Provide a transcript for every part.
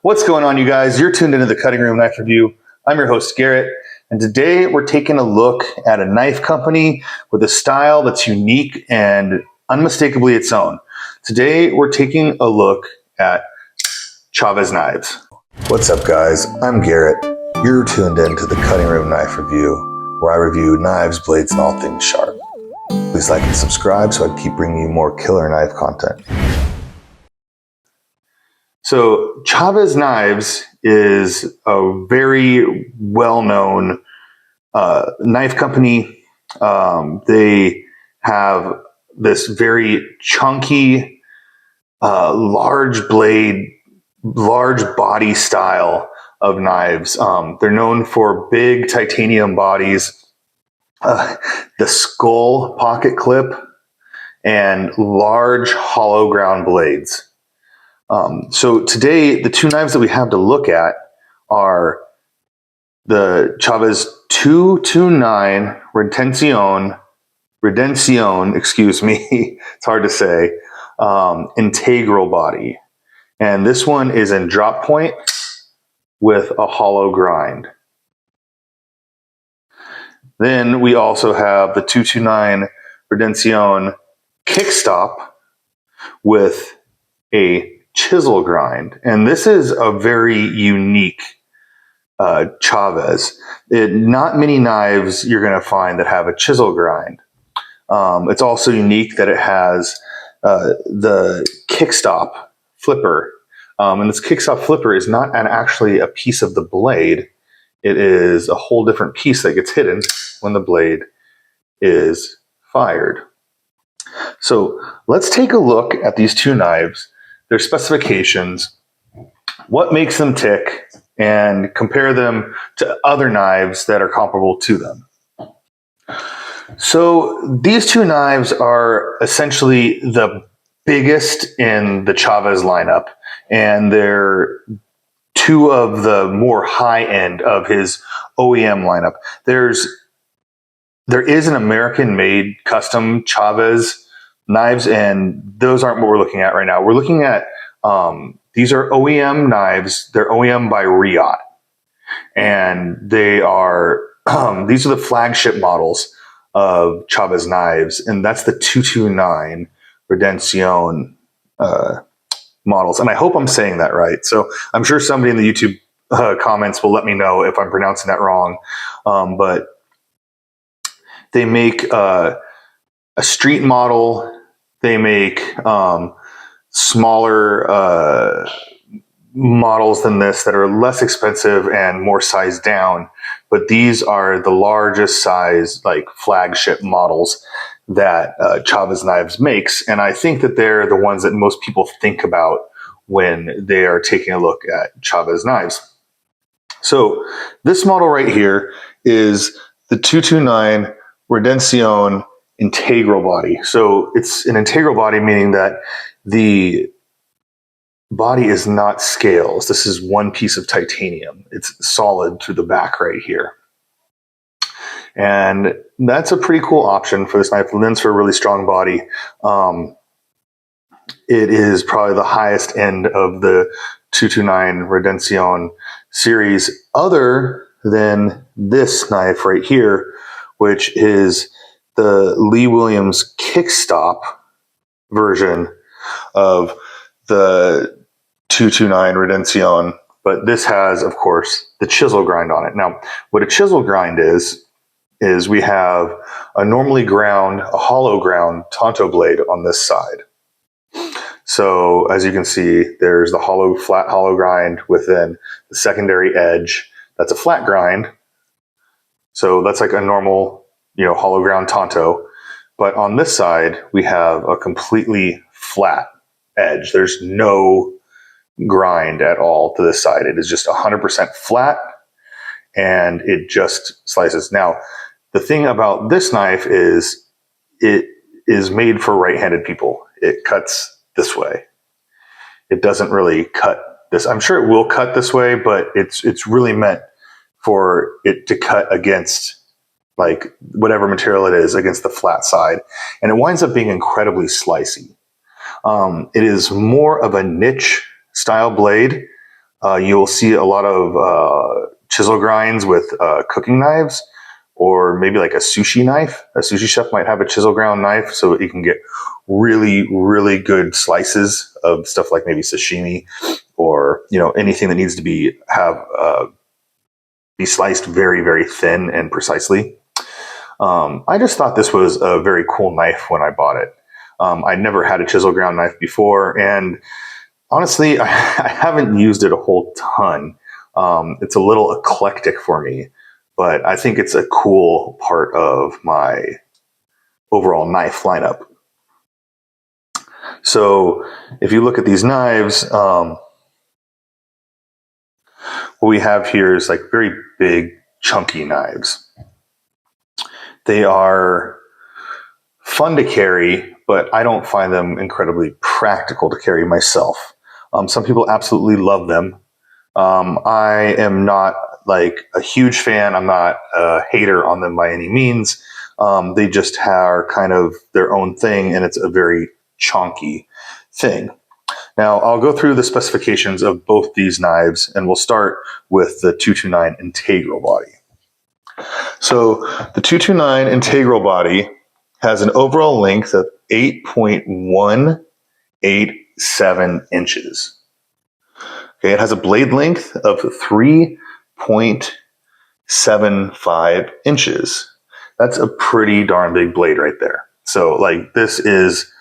What's going on, you guys? You're tuned into the Cutting Room Knife Review. I'm your host, Garrett, and today we're taking a look at a knife company with a style that's unique and unmistakably its own. Today we're taking a look at Chaves Knives. What's up, guys? I'm Garrett. You're tuned into the Cutting Room Knife Review, where I review knives, blades, and all things sharp. Please like and subscribe so I can keep bringing you more killer knife content. So Chaves Knives is a very well-known knife company. They have this very chunky, large blade, large body style of knives. They're known for big titanium bodies, the skull pocket clip, and large hollow ground blades. So today, the two knives that we have to look at are the Chaves 229 Rendencion, excuse me, it's hard to say, integral body. And this one is in drop point with a hollow grind. Then we also have the 229 Rendencion Kickstop with a chisel grind, and this is a very unique Chaves. Not many knives you're going to find that have a chisel grind. It's also unique that it has the kickstop flipper, and this kickstop flipper is not actually a piece of the blade. It is a whole different piece that gets hidden when the blade is fired. So let's take a look at these two knives, their specifications, what makes them tick, and compare them to other knives that are comparable to them. So these two knives are essentially the biggest in the Chaves lineup, and they're two of the more high end of his OEM lineup. There is an American-made custom Chaves knives, and those aren't what we're looking at right now. We're looking at these are OEM knives. They're OEM by Riot, and they are these are the flagship models of Chaves knives, and that's the 229 Rendencion models. And I hope I'm saying that right. So I'm sure somebody in the YouTube comments will let me know if I'm pronouncing that wrong. But they make a street model. They make smaller models than this that are less expensive and more sized down. But these are the largest size, like flagship models that Chaves Knives makes. And I think that they're the ones that most people think about when they are taking a look at Chaves Knives. So this model right here is the 229 Rendencion integral body. So it's an integral body, meaning that the body is not scales. This is one piece of titanium. It's solid through the back right here. And that's a pretty cool option for this knife. Lends for a really strong body. It is probably the highest end of the 229 Rendencion series, other than this knife right here, which is the Lee Williams Kickstop version of the 229 Rendencion. But this has, of course, the chisel grind on it. Now, what a chisel grind is we have a normally ground, a hollow ground Tonto blade on this side. So as you can see, there's the flat hollow grind within the secondary edge. That's a flat grind. So that's like a normal, hollow ground Tonto. But on this side, we have a completely flat edge. There's no grind at all to this side. It is just 100% flat, and it just slices. Now, the thing about this knife is it is made for right-handed people. It cuts this way. It doesn't really cut this. I'm sure it will cut this way, but it's really meant for it to cut against like whatever material it is against the flat side. And it winds up being incredibly slicey. It is more of a niche style blade. You'll see a lot of chisel grinds with cooking knives, or maybe like a sushi knife. A sushi chef might have a chisel ground knife so that you can get really, really good slices of stuff like maybe sashimi, or anything that needs to be sliced very, very thin and precisely. I just thought this was a very cool knife when I bought it. I'd never had a chisel ground knife before, and honestly, I haven't used it a whole ton. It's a little eclectic for me, but I think it's a cool part of my overall knife lineup. So if you look at these knives, what we have here is like very big, chunky knives. They are fun to carry, but I don't find them incredibly practical to carry myself. Some people absolutely love them. I am not like a huge fan. I'm not a hater on them by any means. They just are kind of their own thing, and it's a very chunky thing. Now, I'll go through the specifications of both these knives, and we'll start with the 229 integral body. So the 229 integral body has an overall length of 8.187 inches. Okay, it has a blade length of 3.75 inches. That's a pretty darn big blade right there. So, like, this is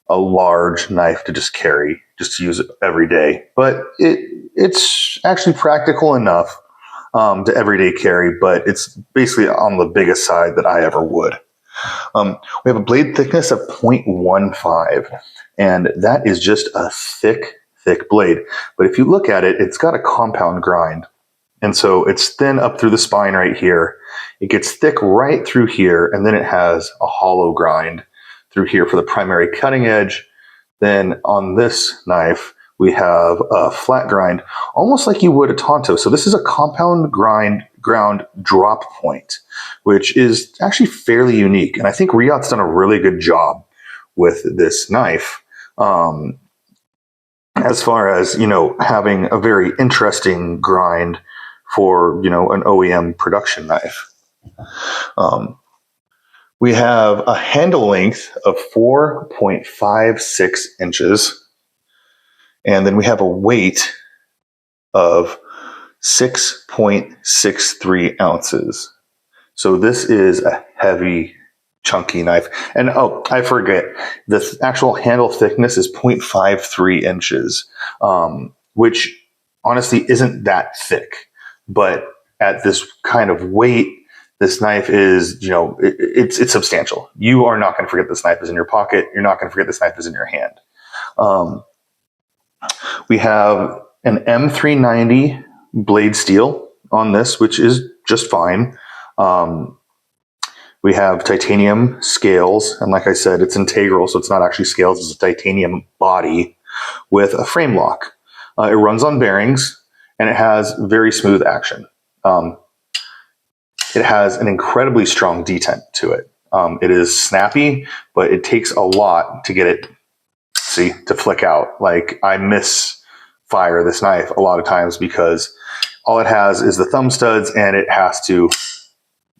a large knife to just carry, just to use it every day. But it's actually practical enough to everyday carry, but it's basically on the biggest side that I ever would. We have a blade thickness of 0.15, and that is just a thick blade. But if you look at it, it's got a compound grind. And so it's thin up through the spine right here. It gets thick right through here, and then it has a hollow grind through here for the primary cutting edge. Then on this knife, we have a flat grind, almost like you would a Tonto. So this is a compound ground drop point, which is actually fairly unique. And I think Riyad's done a really good job with this knife. As far as, having a very interesting grind for, an OEM production knife. We have a handle length of 4.56 inches. And then we have a weight of 6.63 ounces. So this is a heavy, chunky knife. And I forget, the actual handle thickness is 0.53 inches, which honestly isn't that thick. But at this kind of weight, this knife is, it's substantial. You are not going to forget this knife is in your pocket. You're not going to forget this knife is in your hand. We have an M390 blade steel on this, which is just fine. We have titanium scales, and like I said, it's integral, so it's not actually scales, it's a titanium body with a frame lock. It runs on bearings, and it has very smooth action. It has an incredibly strong detent to it. It is snappy, but it takes a lot to get it, to flick out. Like, I misfire this knife a lot of times because all it has is the thumb studs, and it has to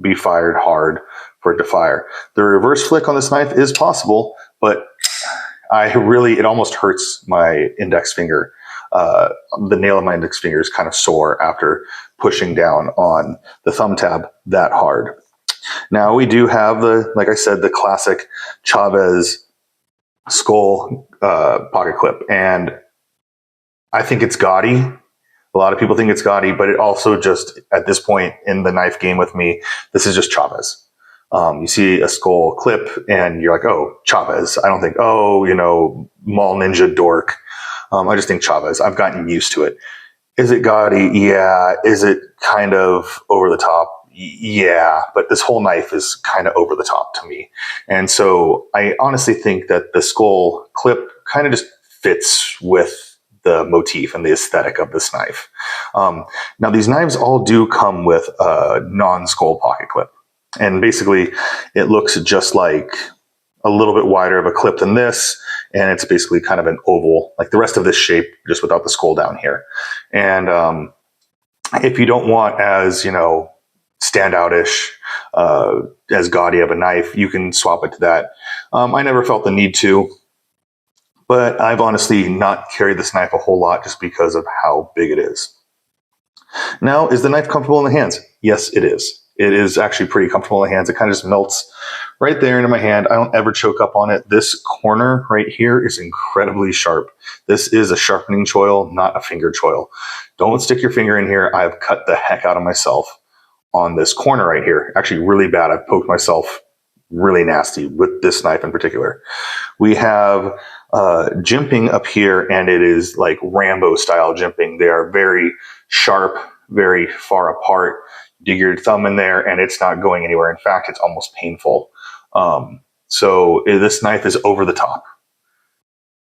be fired hard for it to fire. The reverse flick on this knife is possible, but it almost hurts my index finger. The nail of my index finger is kind of sore after pushing down on the thumb tab that hard. Now we do have like I said, the classic Chaves skull pocket clip, and I think it's gaudy. A lot of people think it's gaudy, but it also just, at this point in the knife game with me, this is just Chaves. You see a skull clip and you're like, oh, Chaves. I don't think, mall ninja dork. I just think Chaves. I've gotten used to it. Is it gaudy? Yeah. Is it kind of over the top? Yeah. But this whole knife is kind of over the top to me. And so I honestly think that the skull clip kind of just fits with the motif and the aesthetic of this knife. Now, these knives all do come with a non-skull pocket clip. And basically, it looks just like a little bit wider of a clip than this, and it's basically kind of an oval, like the rest of this shape, just without the skull down here. And if you don't want as, standout-ish, as gaudy of a knife, you can swap it to that. I never felt the need to, but I've honestly not carried this knife a whole lot just because of how big it is. Now, is the knife comfortable in the hands? Yes, it is. It is actually pretty comfortable in the hands. It kind of just melts right there into my hand. I don't ever choke up on it. This corner right here is incredibly sharp. This is a sharpening choil, not a finger choil. Don't stick your finger in here. I've cut the heck out of myself on this corner right here. Actually, really bad. I've poked myself really nasty with this knife in particular. We have jimping up here, and it is like Rambo style jimping. They are very sharp, very far apart. Dig your thumb in there and it's not going anywhere. In fact, it's almost painful. So this knife is over the top.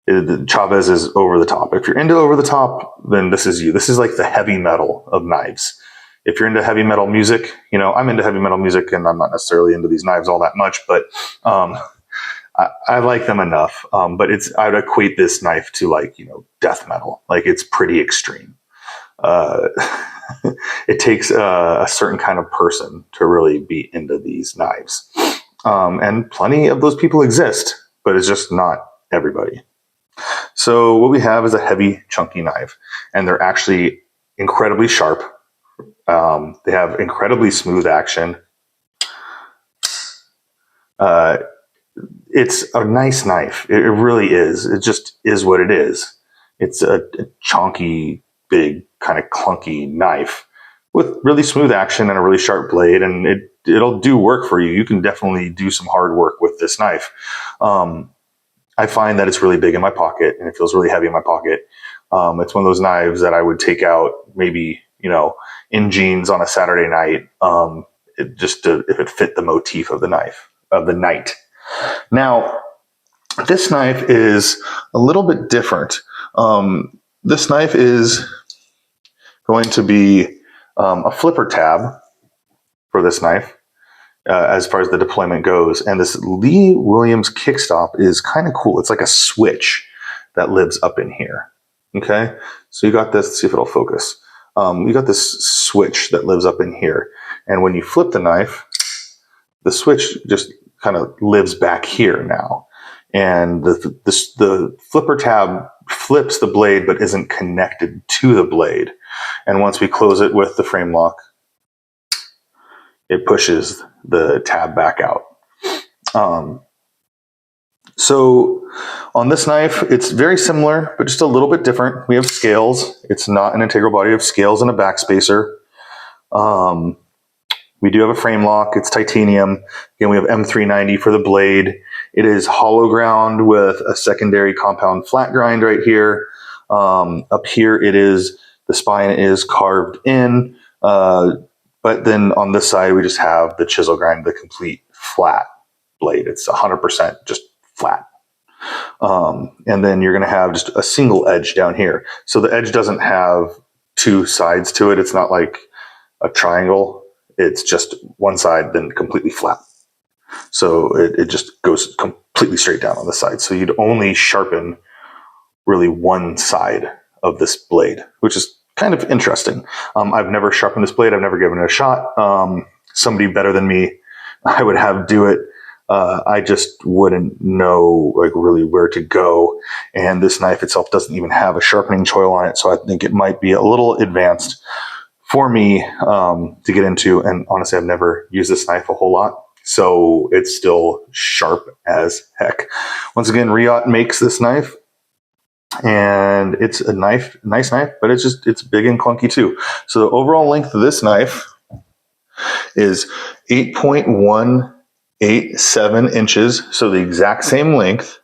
The Chaves is over the top. If you're into over the top, then this is you. This is like the heavy metal of knives. If you're into heavy metal music, I'm into heavy metal music, and I'm not necessarily into these knives all that much, but I like them enough. But I would equate this knife to death metal. Like, it's pretty extreme. It takes a certain kind of person to really be into these knives. And plenty of those people exist, but it's just not everybody. So what we have is a heavy, chunky knife, and they're actually incredibly sharp. They have incredibly smooth action. It's a nice knife. It really is. It just is what it is. It's a chunky, big, kind of clunky knife with really smooth action and a really sharp blade, and it'll do work for you. You can definitely do some hard work with this knife. I find that it's really big in my pocket, and it feels really heavy in my pocket. It's one of those knives that I would take out maybe, in jeans on a Saturday night, if it fit the motif of the night. Now, this knife is a little bit different. This knife is going to be a flipper tab for this knife, as far as the deployment goes. And this Lee Williams Kickstop is kind of cool. It's like a switch that lives up in here. Okay, so you got this. Let's see if it'll focus. You got this switch that lives up in here, and when you flip the knife, the switch just kind of lives back here now. And the flipper tab flips the blade but isn't connected to the blade. And once we close it with the frame lock, it pushes the tab back out. So on this knife, it's very similar, but just a little bit different. We have scales. It's not an integral body. We have scales and a backspacer. We do have a frame lock. It's titanium. Again, we have M390 for the blade. It is hollow ground with a secondary compound flat grind right here. Up here, the spine is carved in. But then on this side, we just have the chisel grind, the complete flat blade. It's 100% just flat. And then you're going to have just a single edge down here. So the edge doesn't have two sides to it. It's not like a triangle. It's just one side, then completely flat. So it just goes completely straight down on the side. So you'd only sharpen really one side of this blade, which is kind of interesting. I've never sharpened this blade. I've never given it a shot. Somebody better than me, I would have do it. I just wouldn't know really where to go. And this knife itself doesn't even have a sharpening choil on it. So I think it might be a little advanced for me to get into. And honestly, I've never used this knife a whole lot. So it's still sharp as heck. Once again, Riot makes this knife. And it's a nice knife, but it's big and clunky too. So the overall length of this knife is 8.187 inches. So the exact same length.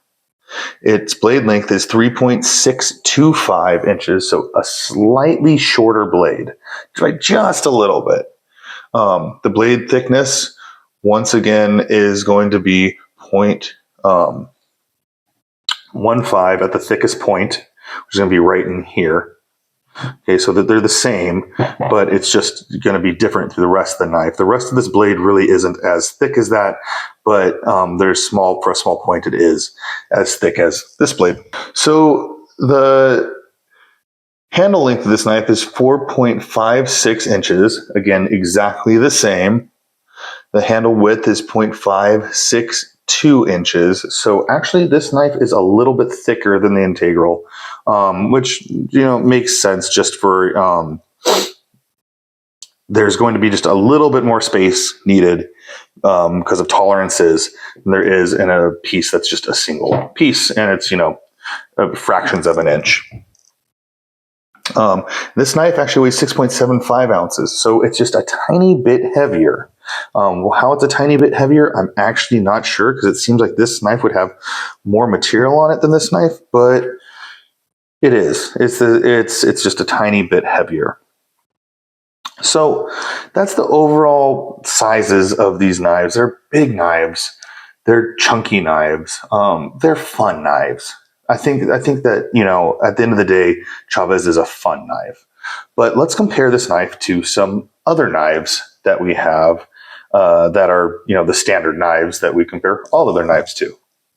Its blade length is 3.625 inches. So a slightly shorter blade, right? Just a little bit. The blade thickness, once again, is going to be 0.15 at the thickest point, which is going to be right in here. Okay, so that they're the same, but it's just going to be different through the rest of the knife. The rest of this blade really isn't as thick as that, but there's for a small point, it is as thick as this blade. So the handle length of this knife is 4.56 inches. Again, exactly the same. The handle width is 0.562 inches. So actually this knife is a little bit thicker than the integral, which, makes sense just for, there's going to be just a little bit more space needed because of tolerances than there is in a piece that's just a single piece, and it's, fractions of an inch. This knife actually weighs 6.75 ounces, so it's just a tiny bit heavier. How it's a tiny bit heavier, I'm actually not sure, because it seems like this knife would have more material on it than this knife, but it is. It's just a tiny bit heavier. So that's the overall sizes of these knives. They're big knives. They're chunky knives. They're fun knives. I think that, at the end of the day, Chaves is a fun knife. But let's compare this knife to some other knives that we have that are, the standard knives that we compare all other knives to.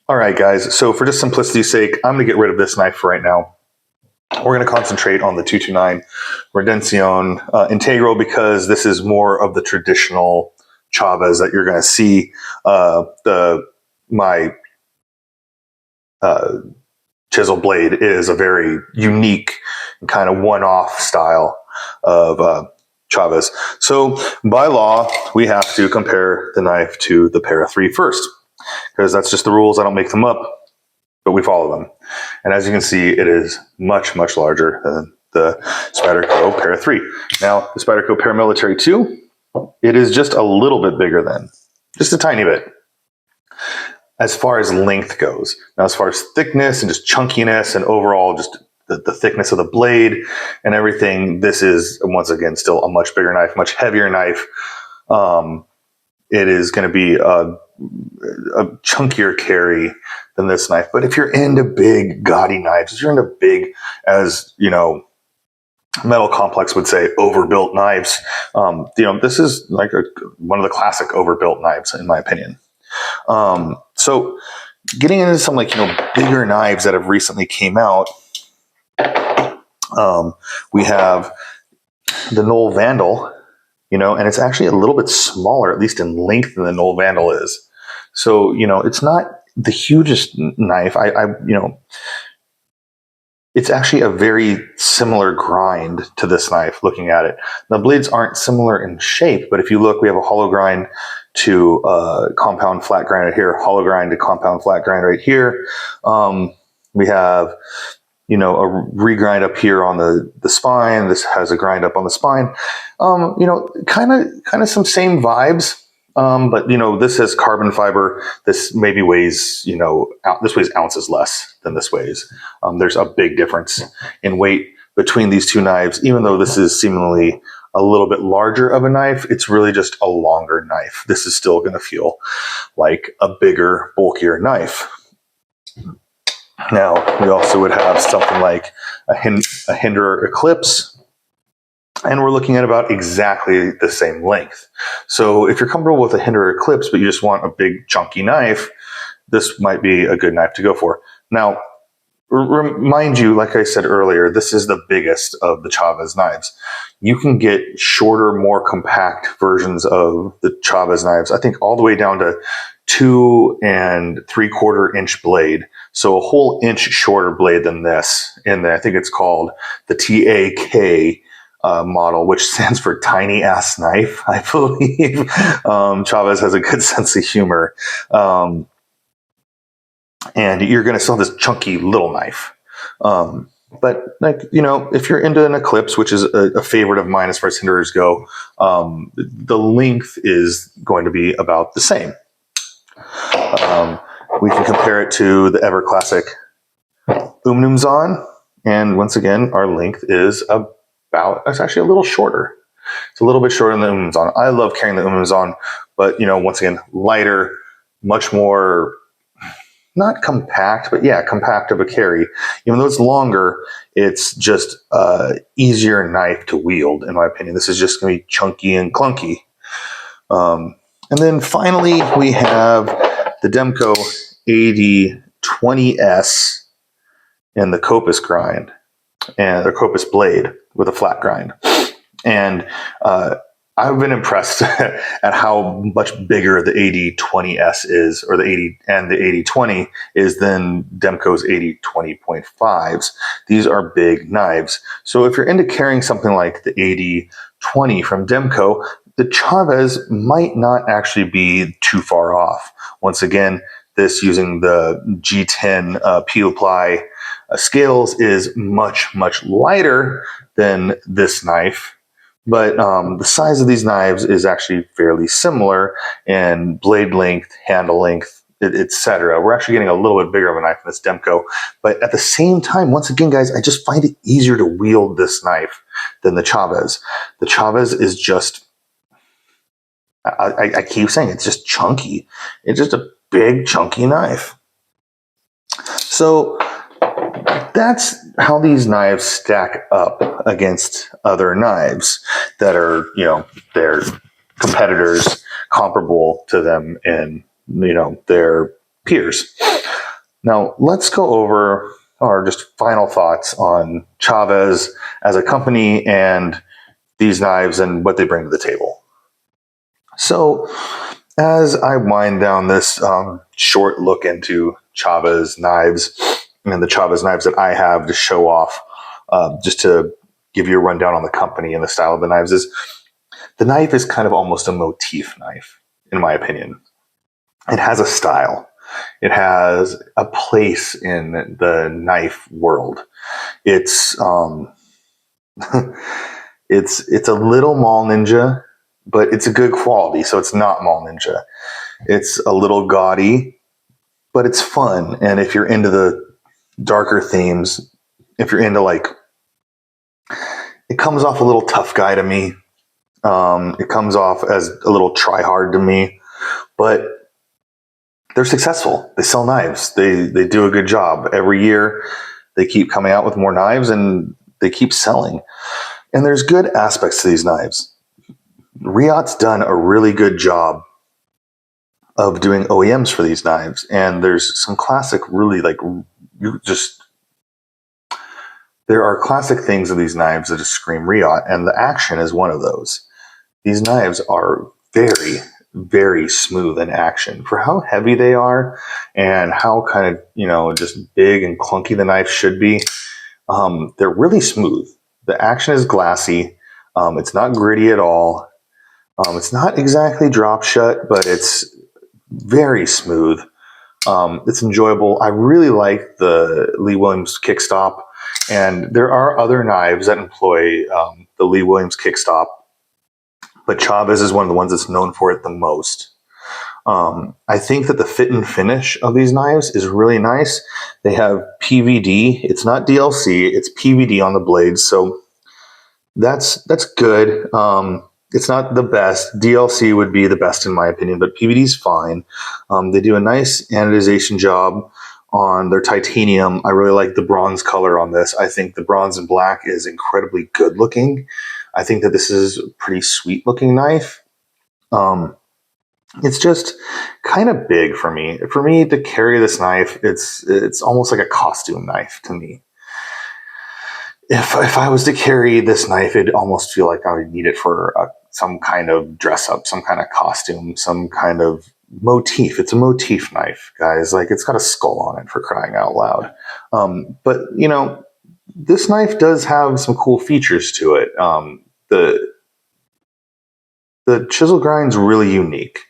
All right, guys. So for just simplicity's sake, I'm going to get rid of this knife for right now. We're going to concentrate on the 229 Rendencion Integral, because this is more of the traditional Chaves that you're going to see. My chisel blade is a very unique and kind of one-off style of Chaves. So by law, we have to compare the knife to the Para 3 first, because that's just the rules. I don't make them up, but we follow them. And as you can see, it is much, much larger than the Spyderco Para 3. Now, the Spyderco Paramilitary 2, it is just a little bit bigger than, just a tiny bit, as far as length goes. Now, as far as thickness and just chunkiness and overall just the thickness of the blade and everything, this is, once again, still a much bigger knife, much heavier knife. It is going to be a chunkier carry than this knife. But if you're into big, gaudy knives, if you're into big, as Metal Complex would say, overbuilt knives, this is like one of the classic overbuilt knives, in my opinion. So getting into some bigger knives that have recently came out, we have the Knoll Vandal, and it's actually a little bit smaller, at least in length, than the Knoll Vandal is. So, it's not the hugest knife. It's actually a very similar grind to this knife, looking at it. The blades aren't similar in shape, but if you look, we have a hollow grind to compound flat grind right here, hollow grind to compound flat grind right here. We have, a regrind up here on the spine. This has a grind up on the spine. Kind of some same vibes. But this has carbon fiber. This maybe weighs, this weighs ounces less than this weighs. There's a big difference in weight between these two knives. Even though this is seemingly a little bit larger of a knife, it's really just a longer knife. This is still going to feel like a bigger, bulkier knife. Now, we also would have something like a Hinderer Eclipse, and we're looking at about exactly the same length. So if you're comfortable with a Hinderer Eclipse, but you just want a big, chunky knife, this might be a good knife to go for. Now, remind you, like I said earlier, this is the biggest of the Chaves knives. You can get shorter, more compact versions of the Chaves knives, I think all the way down to 2 3/4 inch blade. So a whole inch shorter blade than this. And I think it's called the TAK model, which stands for tiny ass knife, I believe. Chaves has a good sense of humor. And you're going to sell this chunky little knife. But if you're into an Eclipse, which is a favorite of mine as far as Hinderers go, the length is going to be about the same. We can compare it to the ever classic Umnumzon, and once again, our length is it's actually a little shorter. It's a little bit shorter than the Umnumzon. I love carrying the Umnumzon, but once again, lighter, much more not compact, but yeah, compact of a carry. Even though it's longer, it's just easier knife to wield, in my opinion. This is just going to be chunky and clunky. And then finally, we have the Demko 8020S and the Copus grind and the Copus blade with a flat grind. And I've been impressed at how much bigger the 8020S is, or the 80 and the 8020 is than Demko's 8020.5s. These are big knives. So if you're into carrying something like the 8020 from Demko, the Chaves might not actually be too far off. Once again, this using the G10 peel ply scales is much, much lighter than this knife. But the size of these knives is actually fairly similar in blade length, handle length, etc. We're actually getting a little bit bigger of a knife in this Demko. But at the same time, once again, guys, I just find it easier to wield this knife than the Chaves. The Chaves is just, I keep saying it's just chunky. It's just a big, chunky knife. So that's how these knives stack up against other knives that are, their competitors comparable to them and, their peers. Now, let's go over our just final thoughts on Chaves as a company and these knives and what they bring to the table. So, as I wind down this short look into Chaves knives and the Chaves knives that I have to show off, just to give you a rundown on the company and the style of the knives, is the knife is kind of almost a motif knife, in my opinion. It has a style. It has a place in the knife world. It's it's a little Mall Ninja, but it's a good quality, so it's not Mall Ninja. It's a little gaudy, but it's fun. And if you're into the darker themes, if you're into it comes off a little tough guy to me. It comes off as a little try hard to me, but they're successful. They sell knives. They do a good job. Every year they keep coming out with more knives and they keep selling. And there's good aspects to these knives. Riot's done a really good job of doing OEMs for these knives, and there's some classic, really there are classic things of these knives that just scream Riot, and the action is one of those. These knives are very, very smooth in action for how heavy they are and how kind of, just big and clunky the knife should be. They're really smooth. The action is glassy. It's not gritty at all. It's not exactly drop shut, but it's very smooth. It's enjoyable. I really like the Lee Williams Kickstop, and there are other knives that employ the Lee Williams Kickstop, but Chaves is one of the ones that's known for it the most. I think that the fit and finish of these knives is really nice. They have PVD. It's not DLC. It's PVD on the blades, so that's good. It's not the best. DLC would be the best in my opinion, but PVD is fine. They do a nice anodization job on their titanium. I really like the bronze color on this. I think the bronze and black is incredibly good looking. I think that this is a pretty sweet looking knife. It's just kind of big for me. For me to carry this knife, it's almost like a costume knife to me. If I was to carry this knife, it'd almost feel like I would need it for some kind of dress up, some kind of costume, some kind of motif. It's a motif knife, guys. It's got a skull on it, for crying out loud. But this knife does have some cool features to it. The chisel grind's really unique.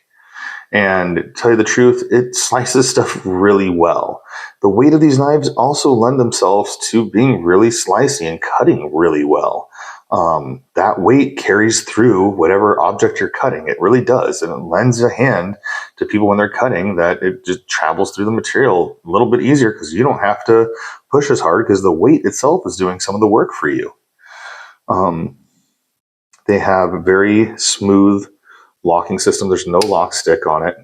And to tell you the truth, it slices stuff really well. The weight of these knives also lend themselves to being really slicey and cutting really well. That weight carries through whatever object you're cutting. It really does. And it lends a hand to people when they're cutting, that it just travels through the material a little bit easier because you don't have to push as hard because the weight itself is doing some of the work for you. They have a very smooth locking system. There's no lock stick on it.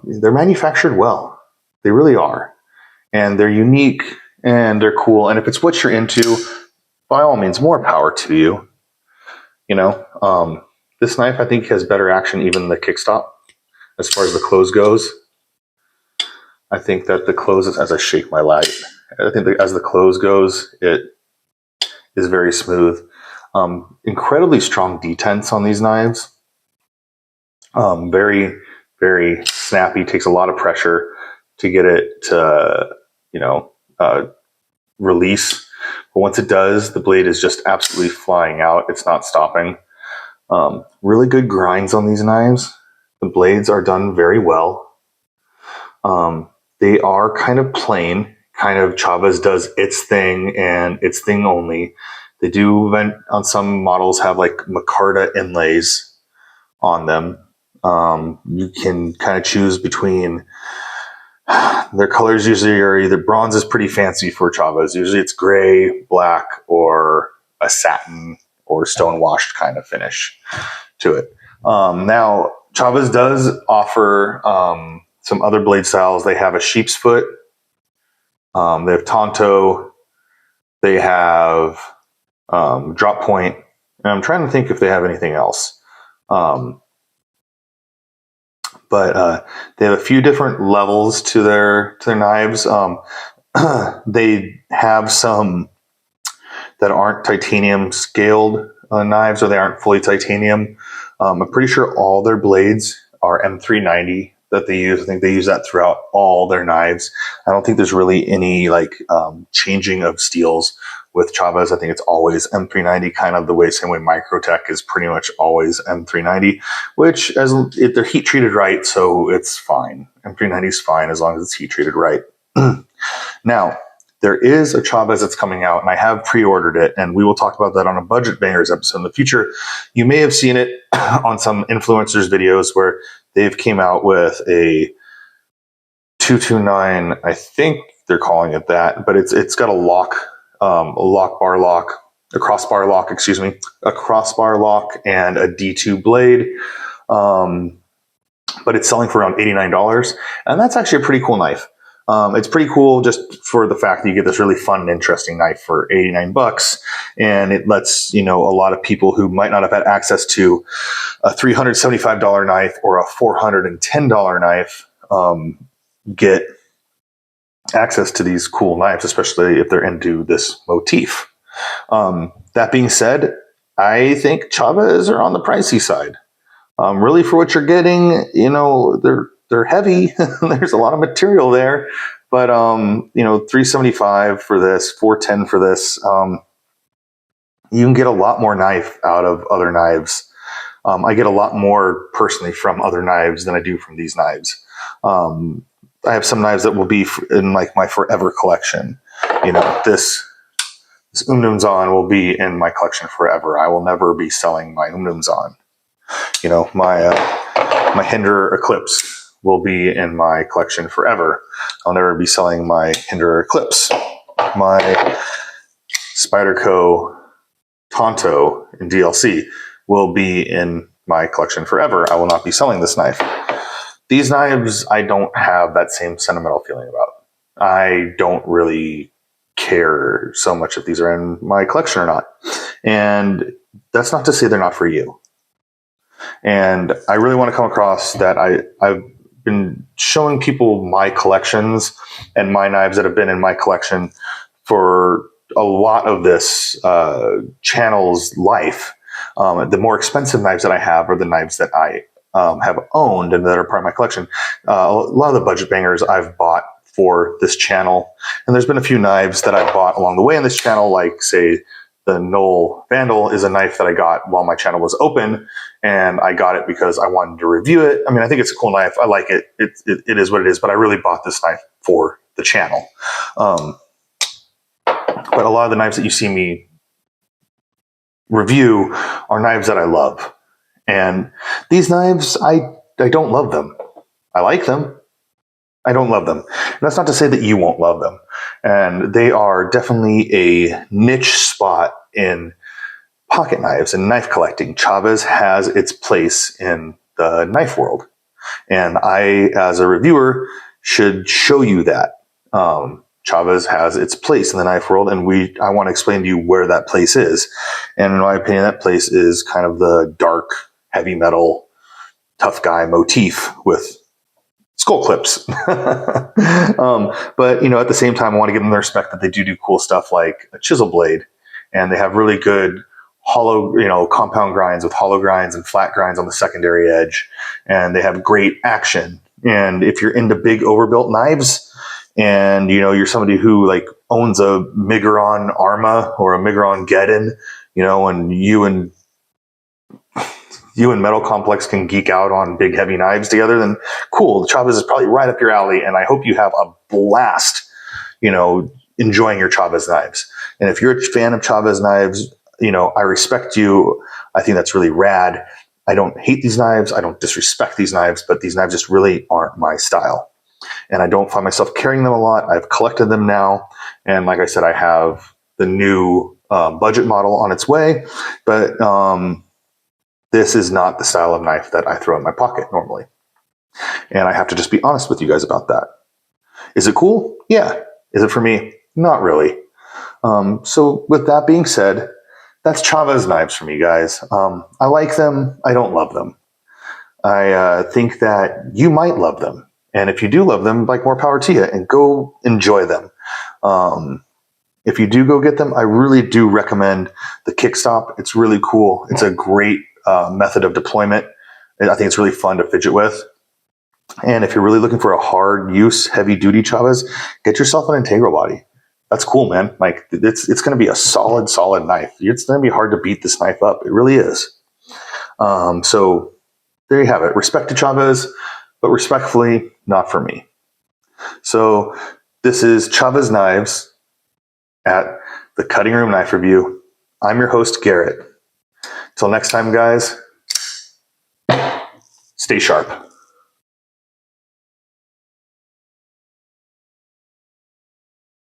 They're manufactured well. They really are. And they're unique and they're cool. And if it's what you're into, by all means, more power to you. You know, this knife I think has better action even than the Kickstop as far as the close goes. I think that the close, as I shake my light, I think that as the close goes, it is very smooth. Incredibly strong detents on these knives. Very, very snappy. Takes a lot of pressure to get it to, release. But once it does, the blade is just absolutely flying out. It's not stopping. Really good grinds on these knives. The blades are done very well. They are kind of plain. Kind of Chaves does its thing and its thing only. They do, on some models, have like micarta inlays on them. You can kind of choose between their colors. Usually are either bronze is pretty fancy for Chaves. Usually it's gray, black, or a satin or stone washed kind of finish to it. Now Chaves does offer some other blade styles. They have a sheep's foot. They have Tonto. They have drop point. And I'm trying to think if they have anything else. But they have a few different levels to their knives. They have some that aren't titanium scaled knives, or they aren't fully titanium. I'm pretty sure all their blades are M390 that they use. I think they use that throughout all their knives. I don't think there's really any changing of steels with Chaves. I think it's always M390, kind of the same way Microtech is pretty much always M390, which they're heat treated right, so it's fine. M390 is fine as long as it's heat treated right. Now, there is a Chaves that's coming out, and I have pre-ordered it, and we will talk about that on a Budget Bangers episode in the future. You may have seen it on some influencers' videos where they've came out with a 229, I think they're calling it that, but it's got a crossbar lock, and a D2 blade. But it's selling for around $89, and that's actually a pretty cool knife. It's pretty cool just for the fact that you get this really fun and interesting knife for $89, and it lets a lot of people who might not have had access to a $375 knife or a $410 knife get access to these cool knives, especially if they're into this motif. That being said, I think Chaves are on the pricey side. Really, for what you're getting, they're heavy. There's a lot of material there, but $375 for this, $410 for this. You can get a lot more knife out of other knives. I get a lot more personally from other knives than I do from these knives. I have some knives that will be in my forever collection. This Umnumzan will be in my collection forever. I will never be selling my Umnumzan. My Hinder Eclipse will be in my collection forever. I'll never be selling my Hinder Eclipse. My Spyderco Tonto in DLC will be in my collection forever. I will not be selling this knife. These knives, I don't have that same sentimental feeling about. I don't really care so much if these are in my collection or not. And that's not to say they're not for you. And I really want to come across that I've been showing people my collections and my knives that have been in my collection for a lot of this channel's life. The more expensive knives that I have are the knives that I have owned and that are part of my collection. A lot of the Budget Bangers I've bought for this channel. And there's been a few knives that I've bought along the way in this channel, like, say, the Knoll Vandal is a knife that I got while my channel was open, and I got it because I wanted to review it. I mean, I think it's a cool knife. I like it. It is what it is, but I really bought this knife for the channel. But a lot of the knives that you see me review are knives that I love. And these knives, I don't love them. I like them. I don't love them. And that's not to say that you won't love them. And they are definitely a niche spot in pocket knives and knife collecting. Chaves has its place in the knife world. And I, as a reviewer, should show you that. Chaves has its place in the knife world, and I want to explain to you where that place is. And in my opinion, that place is kind of the dark, heavy metal, tough guy motif with skull clips. But at the same time, I want to give them the respect that they do cool stuff like a chisel blade, and they have really good hollow, compound grinds with hollow grinds and flat grinds on the secondary edge, and they have great action. And if you're into big overbuilt knives, and you're somebody who like owns a Migron Arma or a Migron Geddon, and you and Metal Complex can geek out on big heavy knives together, then cool. The Chaves is probably right up your alley, and I hope you have a blast, enjoying your Chaves knives. And if you're a fan of Chaves knives, I respect you. I think that's really rad. I don't hate these knives. I don't disrespect these knives, but these knives just really aren't my style. And I don't find myself carrying them a lot. I've collected them now. And like I said, I have the new budget model on its way. But this is not the style of knife that I throw in my pocket normally. And I have to just be honest with you guys about that. Is it cool? Yeah. Is it for me? Not really. So with that being said, that's Chaves knives for me, guys. I like them. I don't love them. I think that you might love them. And if you do love them, like, more power to you, and go enjoy them. If you do go get them, I really do recommend the Kickstop. It's really cool. It's a great method of deployment. I think it's really fun to fidget with. And if you're really looking for a hard use, heavy duty Chaves, get yourself an integral body. That's cool, man. Like, it's going to be a solid knife. It's going to be hard to beat this knife up. It really is. So there you have it. Respect to Chaves, but respectfully, not for me. So this is Chaves Knives at the Cutting Room Knife Review. I'm your host, Garrett. Till next time, guys, stay sharp.